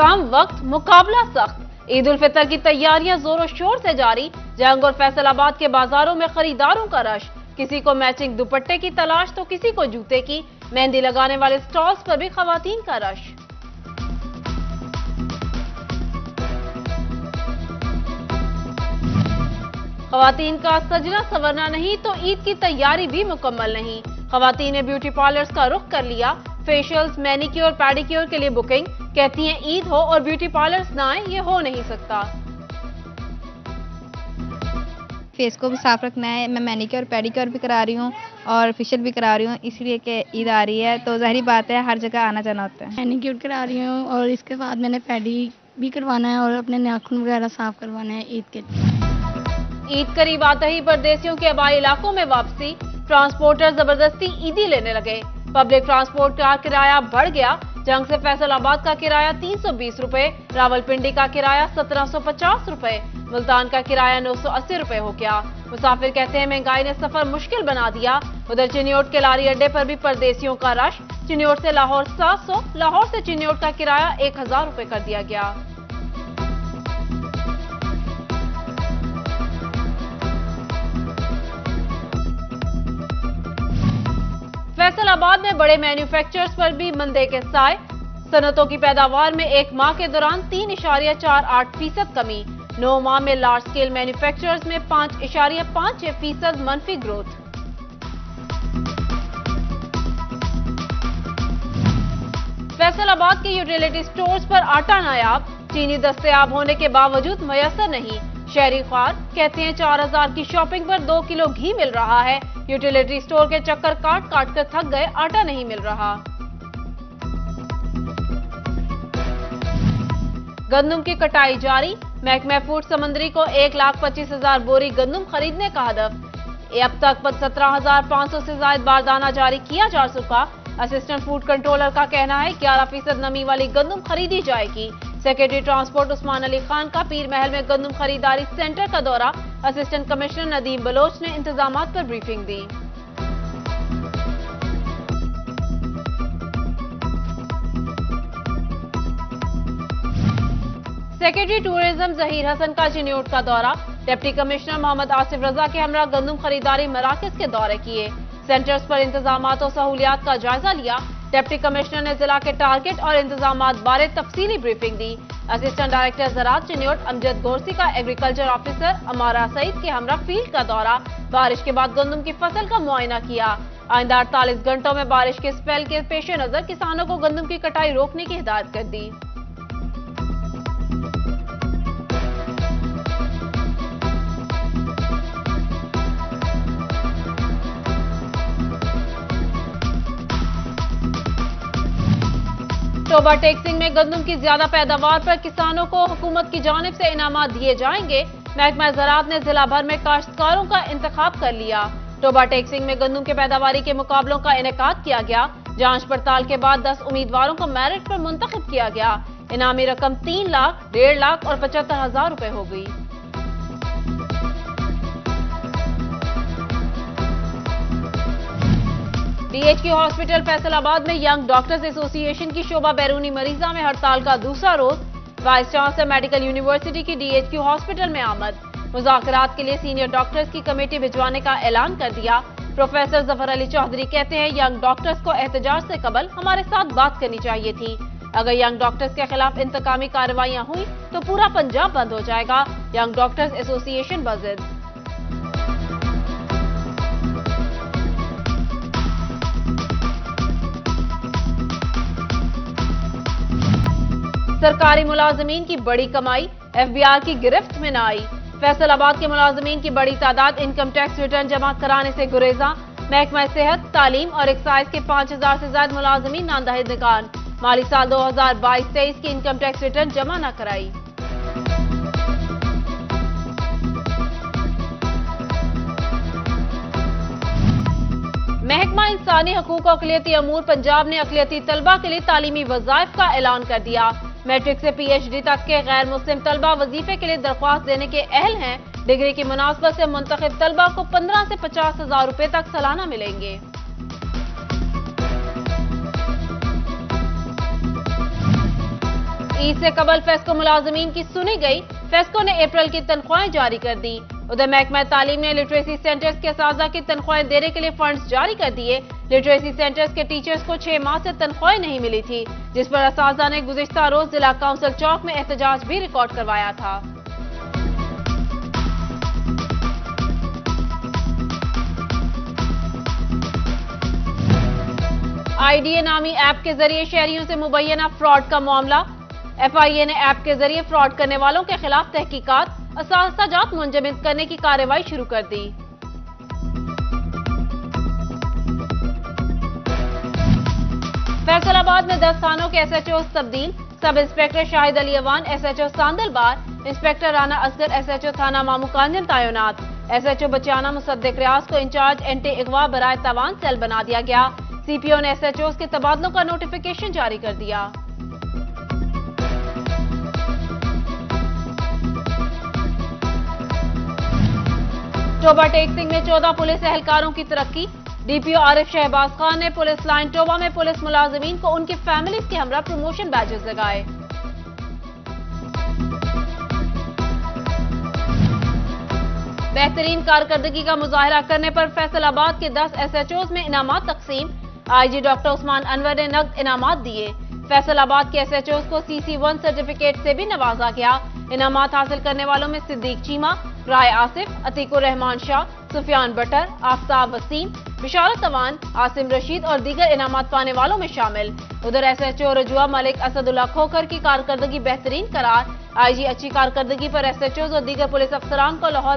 कम वक्त मुकाबला सख्त। ईद उल फितर की तैयारियां जोरों शोर से जारी। जंग और फैसलाबाद के बाजारों में खरीदारों का रश। किसी को मैचिंग दुपट्टे की तलाश तो किसी को जूते की। मेहंदी लगाने वाले स्टॉल्स पर भी खवातीन का रश। खवातीन का सजना संवरना नहीं तो ईद की तैयारी भी मुकम्मल नहीं। खवातीन ने ब्यूटी पार्लर्स का रुख कर लिया। फेशियल्स, मैनिक्योर, पैडिक्योर के लिए बुकिंग। कहती हैं ईद हो और ब्यूटी पार्लर्स ना आए, ये हो नहीं सकता। फेस को भी साफ रखना है। मैं मैनिक्योर पेडिक्योर भी करा रही हूँ और फेशियल भी करा रही हूँ, इसलिए कि ईद आ रही है तो ज़ाहिर बात है हर जगह आना जाना होता है। मैनिक्योर करा रही हूँ और इसके बाद मैंने पेडी भी करवाना है और अपने नाखून वगैरह साफ करवाना है ईद के। ईद करीब आते ही परदेसियों के आबाई इलाकों में वापसी। ट्रांसपोर्टर जबरदस्ती ईदी लेने लगे। पब्लिक ट्रांसपोर्ट का किराया बढ़ गया। जंग से फैसलाबाद का किराया 320 रुपए, रावलपिंडी का किराया 1750 रुपए, मुल्तान का किराया 980 रुपए हो गया। मुसाफिर कहते हैं महंगाई ने सफर मुश्किल बना दिया। उधर चिन्योट के लारी अड्डे पर भी परदेसियों का रश। चिन्योट से लाहौर 700, लाहौर से चिन्योट का किराया 1000 रुपए कर दिया गया। फैसलाबाद में बड़े मैन्युफैक्चरर्स पर भी मंदे के साए। सनतों की पैदावार में एक माह के दौरान 3.48% कमी। 9 माह में लार्ज स्केल मैन्युफैक्चरर्स में 5.56% मनफी ग्रोथ। फैसलाबाद के यूटिलिटी स्टोर्स पर आटा नायाब। चीनी दस्तयाब होने के बावजूद मयसर नहीं। शहरी ख्वार कहते हैं 4000 की शॉपिंग पर 2 किलो घी मिल रहा है। यूटिलिटी स्टोर के चक्कर काट काट कर थक गए, आटा नहीं मिल रहा। गंदम की कटाई जारी। महकमा फूड समंदरी को 1,25,000 बोरी गंदम खरीदने का हदफ। अब तक 17,500 से ज्यादा बारदाना जारी किया जा चुका। असिस्टेंट फूड कंट्रोलर का कहना है 11% नमी वाली गंदम खरीदी जाएगी। सेक्रेटरी ट्रांसपोर्ट उस्मान अली खान का पीर महल में गंदम खरीदारी सेंटर का दौरा। असिस्टेंट कमिश्नर नदीम बलोच ने इंतजामात पर ब्रीफिंग दी। सेक्रेटरी टूरिज्म जहीर हसन का चिन्योट का दौरा। डिप्टी कमिश्नर मोहम्मद आसिफ रजा के हमरा गंदम खरीदारी मराकज के दौरे किए। सेंटर्स पर इंतजामात और सहूलियात का जायजा लिया। डिप्टी कमिश्नर ने जिला के टारगेट और इंतजामात बारे तफसीली ब्रीफिंग दी। असिस्टेंट डायरेक्टर ज़राअत चिन्योट अमजद गोरसी का एग्रीकल्चर ऑफिसर अमारा सईद के हमरा फील्ड का दौरा। बारिश के बाद गंदम की फसल का मुआयना किया। आइंदा 48 घंटों में बारिश के स्पेल के पेश नजर किसानों को गंदम की कटाई रोकने की हिदायत कर दी। टोबा टेक्सिंग में गंदम की ज्यादा पैदावार पर किसानों को हुकूमत की जानिब से इनामात दिए जाएंगे। महकमा ज़राअत ने जिला भर में काश्तकारों का इंतखाब कर लिया। टोबा टेक्सिंग में गंदम की पैदावारी के मुकाबलों का इनेकाद किया गया। जांच पड़ताल के बाद 10 उम्मीदवारों को मेरिट पर मुंतखब किया गया। इनामी रकम 3 लाख, 1.5 लाख और 75,000 रुपए हो गई। DHQ हॉस्पिटल फैसलाबाद में यंग डॉक्टर्स एसोसिएशन की शोबा बैरूनी मरीजा में हड़ताल का दूसरा रोज। वाइस चांसलर मेडिकल यूनिवर्सिटी की DHQ हॉस्पिटल में आमद। मुज़ाकरात के लिए सीनियर डॉक्टर्स की कमेटी भिजवाने का ऐलान कर दिया। प्रोफेसर जफर अली चौधरी कहते हैं यंग डॉक्टर्स को एहतजाज से कबल हमारे साथ बात करनी चाहिए थी। अगर यंग डॉक्टर्स के खिलाफ इंतकामी कार्रवाइयां हुई तो पूरा पंजाब बंद हो जाएगा। यंग डॉक्टर्स एसोसिएशन बज़िद। सरकारी मुलाजमीन की बड़ी कमाई FBI की गिरफ्त में न आई। फैसलाबाद के मुलाजमीन की बड़ी तादाद इनकम टैक्स रिटर्न जमा कराने से गुरेजा। महकमा सेहत, तालीम और एक्साइज के 5000 से ज्यादा मुलाजमीन नांदहिद निकान। माली साल 2022-23 की इनकम टैक्स रिटर्न जमा न कराई। महकमा इंसानी हकूक और अक़लियती अमूर पंजाब ने अक़लियती तलबा के लिए तालीमी वज़ाइफ का ऐलान कर दिया। मैट्रिक से PhD तक के गैर मुस्लिम तलबा वजीफे के लिए दरख्वास्त देने के अहल हैं। डिग्री की मुनासबत से मुंतखब तलबा को 15 से 50,000 रुपए तक सालाना मिलेंगे। عید سے قبل فیسکو ملازمین کی سنی گئی، فیسکو نے اپریل کی تنخواہیں جاری کر دی۔ ادھر محکمہ تعلیم نے لٹریسی سینٹرز کے اساتذہ کی تنخواہیں دینے کے لیے فنڈز جاری کر دیے۔ لٹریسی سینٹرز کے ٹیچرز کو 6 ماہ سے تنخواہیں نہیں ملی تھی، جس پر اساتذہ نے گزشتہ روز ضلع کونسل چوک میں احتجاج بھی ریکارڈ کروایا تھا۔ آئی ڈی اے نامی ایپ کے ذریعے شہریوں سے مبینہ فراڈ کا معاملہ۔ ایف آئی اے نے ایپ کے ذریعے فراڈ کرنے والوں کے خلاف تحقیقات، اساتذہ جات منجمد کرنے کی کارروائی شروع کر دی۔ فیصل آباد میں 10 تھانوں کے ایس ایچ اوز تبدیل، sub inspector Shahid Ali Awan S H O Sandal Bar, inspector Rana Asghar S H O تھانہ مامو کانجن تعینات۔ ایس ایچ او بچیانہ مصدق ریاض کو انچارج اینٹی اغوا برائے تاوان سیل بنا دیا گیا۔ سی پی او نے ایس ایچ اوز کے تبادلوں کا نوٹیفیکیشن جاری کر دیا۔ ٹوبہ ٹیک سنگھ میں 14 پولیس اہلکاروں کی ترقی۔ ڈی پی او عارف شہباز خان نے پولیس لائن ٹوبہ میں پولیس ملازمین کو ان کی فیملیز کے ہمراہ پروموشن بیجز لگائے۔ بہترین کارکردگی کا مظاہرہ کرنے پر فیصل آباد کے 10 ایس ایچ اوز میں انعامات تقسیم، آئی جی ڈاکٹر عثمان انور نے نقد انعامات دیے۔ فیصل آباد کے ایس ایچ اوز کو CC1 سرٹیفکیٹ سے بھی نوازا گیا۔ انعامات حاصل کرنے والوں میں صدیق چیمہ، رائے آصف، عتیق الرحمان شاہ، سفیان بٹر، آفتاب وسیم، بشارت اوان، عاصم رشید اور دیگر انعامات پانے والوں میں شامل۔ ادھر ایس ایچ او رجوع ملک اسد اللہ کھوکھر کی کارکردگی بہترین قرار، آئی جی اچھی کارکردگی پر ایس ایچ اوز اور دیگر پولیس افسران کو لاہور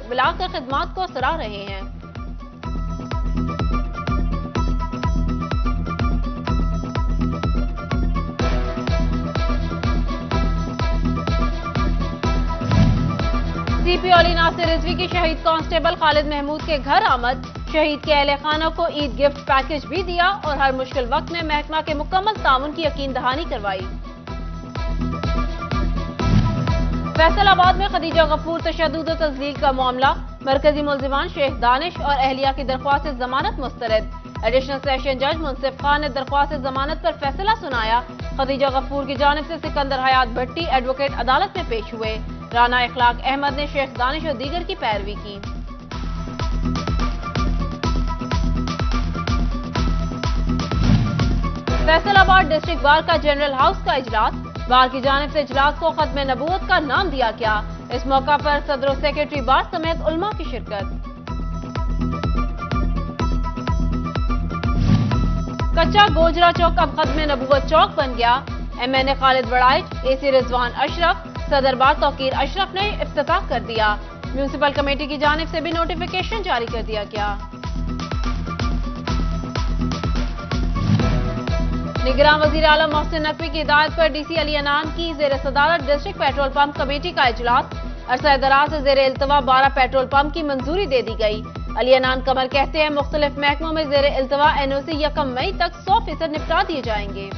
بلا کر خدمات کو سراہ رہے ہیں۔ سی پی او علی ناصر رضوی کی شہید کانسٹیبل خالد محمود کے گھر آمد، شہید کے اہل خانہ کو عید گفٹ پیکج بھی دیا اور ہر مشکل وقت میں محکمہ کے مکمل تعاون کی یقین دہانی کروائی۔ فیصل آباد میں خدیجہ غفور تشدد و تذلیل کا معاملہ، مرکزی ملزمان شیخ دانش اور اہلیہ کی درخواست ضمانت مسترد۔ ایڈیشنل سیشن جج منصف خان نے درخواست ضمانت پر فیصلہ سنایا۔ خدیجہ غفور کی جانب سے سکندر حیات بھٹی ایڈوکیٹ عدالت میں پیش ہوئے۔ رانا اخلاق احمد نے شیخ دانش اور دیگر کی پیروی کی۔ فیصل آباد ڈسٹرکٹ بار کا جنرل ہاؤس کا اجلاس، بار کی جانب سے اجلاس کو ختم نبوت کا نام دیا گیا۔ اس موقع پر صدر و سیکرٹری بار سمیت علماء کی شرکت۔ کچا گوجرا چوک اب ختم نبوت چوک بن گیا۔ ایم این اے خالد وڑائچ، اے سی رضوان اشرف، صدر بار توقیر اشرف نے افتتاح کر دیا۔ میونسپل کمیٹی کی جانب سے بھی نوٹیفیکیشن جاری کر دیا گیا۔ نگراں وزیر اعلیٰ محسن نقوی کی ہدایت پر ڈی سی علی انان کی زیر صدارت ڈسٹرکٹ پیٹرول پمپ کمیٹی کا اجلاس، عرصہ دراز سے زیر التوا 12 پیٹرول پمپ کی منظوری دے دی گئی۔ علی انان قمر کہتے ہیں مختلف محکموں میں زیر التوا NOC 1 مئی تک 100% نپٹا دیے جائیں گے۔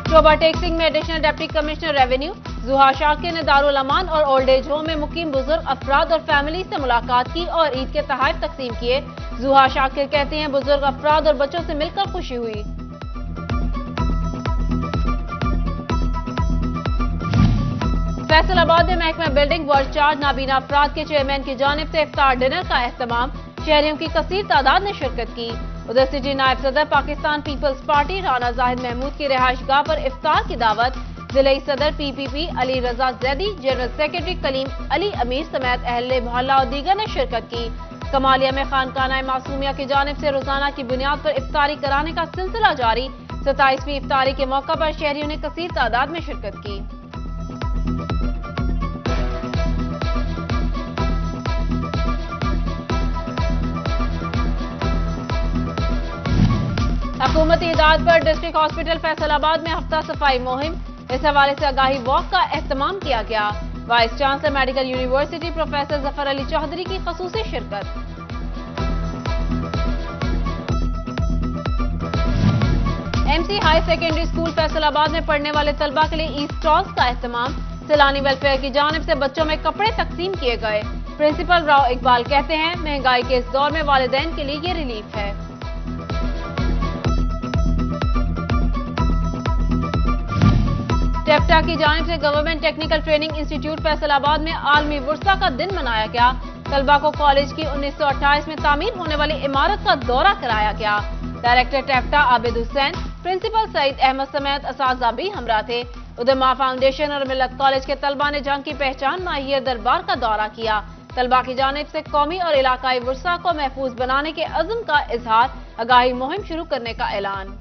ٹوبہ ٹیک سنگھ میں ایڈیشنل ڈپٹی کمشنر ریونیو زوہا شاکر نے دارالامان اور اولڈ ایج ہوم میں مقیم بزرگ افراد اور فیملی سے ملاقات کی اور عید کے تحائف تقسیم کیے۔ زوہا شاکر کہتے ہیں بزرگ افراد اور بچوں سے مل کر خوشی ہوئی۔ فیصل آباد میں محکمہ بلڈنگ ورڈ چارج نابینا افراد کے چیئرمین کی جانب سے افطار ڈنر کا اہتمام، شہریوں کی کثیر تعداد نے شرکت کی۔ ادھر سٹی نائب صدر پاکستان پیپلز پارٹی رانا زاہد محمود کی رہائش گاہ پر افطار کی دعوت، ضلعی صدر PPP Ali Raza Zaidi, general secretary کلیم علی امیر سمیت اہل محلہ اور دیگر نے شرکت کی۔ کمالیہ میں خانقانہ معصومیہ کی جانب سے روزانہ کی بنیاد پر افطاری کرانے کا سلسلہ جاری، 27ویں افطاری کے موقع پر شہریوں نے کثیر تعداد میں شرکت کی۔ حکومتی ہدایت پر ڈسٹرکٹ ہاسپٹل فیصل آباد میں ہفتہ صفائی مہم، اس حوالے سے آگاہی واک کا اہتمام کیا گیا۔ Vice chancellor medical university professor Zafar Ali Chaudhry کی خصوصی شرکت۔ MC high secondary school Faisalabad میں پڑھنے والے طلبہ کے لیے ای اسٹالز کا اہتمام، سیلانی ویلفیئر کی جانب سے بچوں میں کپڑے تقسیم کیے گئے۔ प्रिंसिपल राव इकबाल कहते हैं महंगाई के इस दौर में वालिदैन के लिए ये रिलीफ है। टेप्टा की जानिब से government technical training institute Faisalabad में आलमी वुर्सा का दिन मनाया गया। तलबा को कॉलेज की 1928 में तामीर होने वाली इमारत का दौरा कराया गया। डायरेक्टर टेप्टा आबिद हुसैन, प्रिंसिपल सईद अहमद समेत असातिज़ा भी हमरा थे। उदमा फाउंडेशन और मिल्लत कॉलेज के तलबा ने जंग की पहचान माहिर दरबार का दौरा किया। तलबा की जानिब से कौमी और इलाकाई वुर्सा को महफूज बनाने के अज़्म का इजहार, आगाही मुहिम शुरू करने का ऐलान।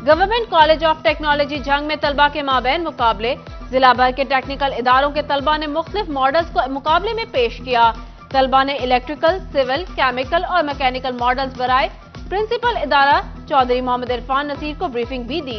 गवर्नमेंट कॉलेज ऑफ टेक्नोलॉजी जंग में तलबा के माबैन मुकाबले। जिला भर के टेक्निकल इदारों के तलबा ने मुख्तलिफ मॉडल्स को मुकाबले में पेश किया। तलबा ने इलेक्ट्रिकल, सिविल, केमिकल और मैकेनिकल मॉडल्स बनाए। प्रिंसिपल इदारा चौधरी मोहम्मद इरफान नसीर को ब्रीफिंग भी दी।